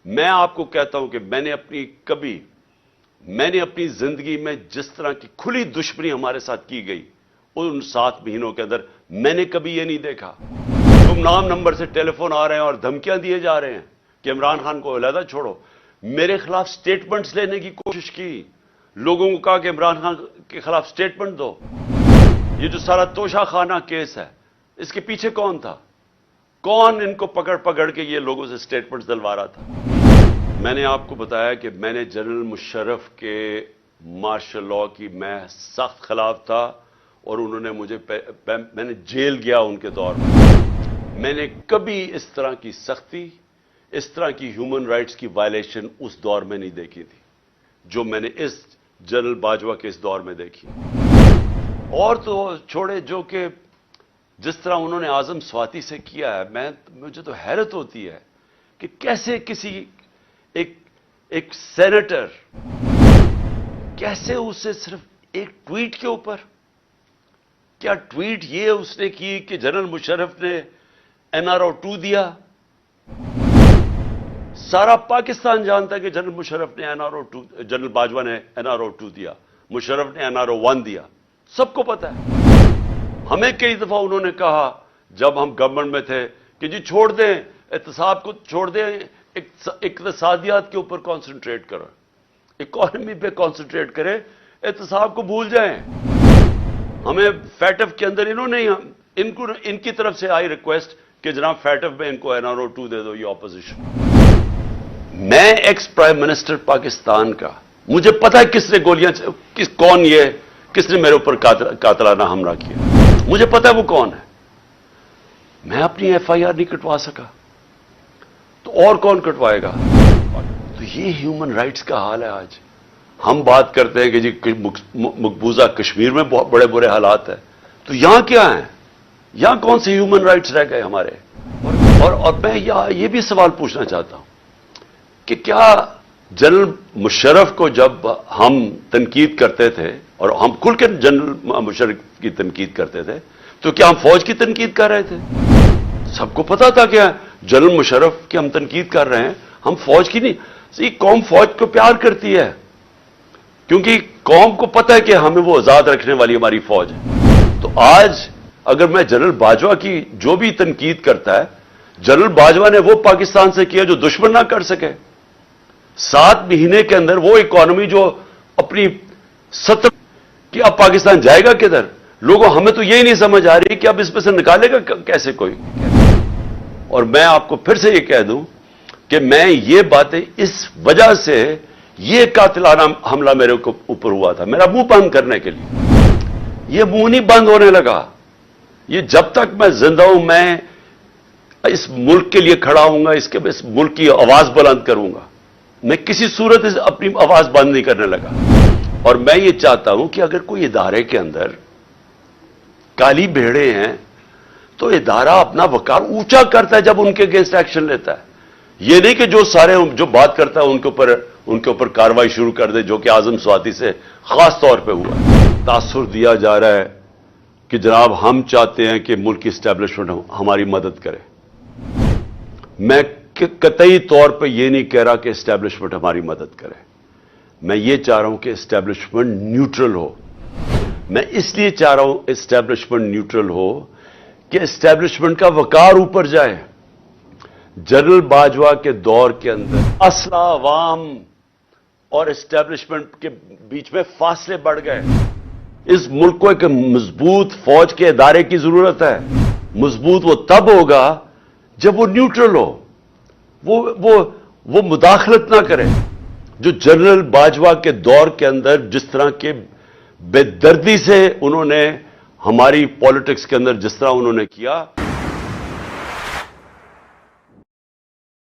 میں آپ کو کہتا ہوں کہ میں نے اپنی زندگی میں جس طرح کی کھلی دشمنی ہمارے ساتھ کی گئی ان 7 مہینوں کے اندر میں نے کبھی یہ نہیں دیکھا. گمنام نمبر سے ٹیلی فون آ رہے ہیں اور دھمکیاں دیے جا رہے ہیں کہ عمران خان کو علیحدہ چھوڑو. میرے خلاف سٹیٹمنٹس لینے کی کوشش کی, لوگوں کو کہا کہ عمران خان کے خلاف سٹیٹمنٹ دو. یہ جو سارا توشہ خانہ کیس ہے اس کے پیچھے کون تھا؟ کون ان کو پکڑ کے یہ لوگوں سے سٹیٹمنٹس دلوا رہا تھا؟ میں نے آپ کو بتایا کہ میں نے جنرل مشرف کے مارشل لاء کی میں سخت خلاف تھا اور انہوں نے میں نے جیل گیا ان کے دور میں نے کبھی اس طرح کی سختی, اس طرح کی ہیومن رائٹس کی وائلیشن اس دور میں نہیں دیکھی تھی جو میں نے اس جنرل باجوہ کے اس دور میں دیکھی. اور تو چھوڑے جو کہ جس طرح انہوں نے اعظم سواتی سے کیا ہے, مجھے تو حیرت ہوتی ہے کہ کیسے کسی ایک سینیٹر کیسے اسے صرف ایک ٹویٹ کے اوپر, کیا ٹویٹ یہ اس نے کی کہ جنرل مشرف نے NRO 2 دیا؟ سارا پاکستان جانتا ہے کہ جنرل مشرف نے جنرل باجوہ نے NRO 2 دیا, مشرف نے NRO 1 دیا, سب کو پتا ہے. ہمیں کئی دفعہ انہوں نے کہا جب ہم گورنمنٹ میں تھے کہ جی چھوڑ دیں احتساب کو, چھوڑ دیں اقتصادیات کے اوپر کانسنٹریٹ کرو, اکانومی پہ کانسنٹریٹ کریں, احتساب کو بھول جائیں. ہمیں فیٹف کے اندر ان کی طرف سے آئی ریکویسٹ کہ جناب فیٹف میں ان کو NRO 2 دے دو, یہ اپوزیشن. میں ایکس پرائم منسٹر پاکستان کا, مجھے پتا ہے کس نے گولیاں, کس نے میرے اوپر قاتلانہ حملہ کیا, مجھے پتا ہے وہ کون ہے. میں اپنی FIR نہیں کٹوا سکا تو اور کون کٹوائے گا؟ تو یہ ہیومن رائٹس کا حال ہے آج. ہم بات کرتے ہیں کہ جی مقبوضہ کشمیر میں بہت بڑے برے حالات ہیں, تو یہاں کیا ہیں؟ یہاں کون سے ہیومن رائٹس رہ گئے ہمارے؟ اور میں یہ بھی سوال پوچھنا چاہتا ہوں کہ کیا جنرل مشرف کو جب ہم تنقید کرتے تھے, اور ہم کھل کے جنرل مشرف کی تنقید کرتے تھے, تو کیا ہم فوج کی تنقید کر رہے تھے؟ سب کو پتا تھا کہ جنرل مشرف کی ہم تنقید کر رہے ہیں, ہم فوج کی نہیں. قوم فوج کو پیار کرتی ہے کیونکہ قوم کو پتا ہے کہ ہمیں وہ آزاد رکھنے والی ہماری فوج ہے. تو آج اگر میں جنرل باجوہ کی جو بھی تنقید کرتا ہے, جنرل باجوہ نے وہ پاکستان سے کیا جو دشمن نہ کر سکے. 7 مہینے کے اندر وہ اکانومی جو اپنی 70 کہ اب پاکستان جائے گا کدھر؟ لوگوں ہمیں تو یہی نہیں سمجھ آ رہی کہ اب اس میں سے نکالے گا کیسے کوئی. اور میں آپ کو پھر سے یہ کہہ دوں کہ میں یہ باتیں اس وجہ سے, یہ قاتلانہ حملہ میرے اوپر ہوا تھا میرا منہ بند کرنے کے لیے. یہ منہ نہیں بند ہونے لگا. یہ جب تک میں زندہ ہوں میں اس ملک کے لیے کھڑا ہوں گا, اس ملک کی آواز بلند کروں گا. میں کسی صورت اپنی آواز بند نہیں کرنے لگا. اور میں یہ چاہتا ہوں کہ اگر کوئی ادارے کے اندر کالی بھیڑے ہیں تو ادارہ اپنا وقار اونچا کرتا ہے جب ان کے اگینسٹ ایکشن لیتا ہے. یہ نہیں کہ جو بات کرتا ہے ان کے اوپر کارروائی شروع کر دے, جو کہ اعظم سواتی سے خاص طور پہ ہوا. تاثر دیا جا رہا ہے کہ جناب ہم چاہتے ہیں کہ ملک کی اسٹیبلشمنٹ ہماری مدد کرے. میں قطعی طور پہ یہ نہیں کہہ رہا کہ اسٹیبلشمنٹ ہماری مدد کرے. میں یہ چاہ رہا ہوں کہ اسٹیبلشمنٹ نیوٹرل ہو. میں اس لیے چاہ رہا ہوں اسٹیبلشمنٹ نیوٹرل ہو کہ اسٹیبلشمنٹ کا وقار اوپر جائے. جنرل باجوہ کے دور کے اندر اسلحہ عوام اور اسٹیبلشمنٹ کے بیچ میں فاصلے بڑھ گئے. اس ملک کو ایک مضبوط فوج کے ادارے کی ضرورت ہے. مضبوط وہ تب ہوگا جب وہ نیوٹرل ہو, وہ مداخلت نہ کرے. جو جنرل باجوہ کے دور کے اندر جس طرح کے بے دردی سے انہوں نے ہماری پالیٹکس کے اندر جس طرح انہوں نے کیا,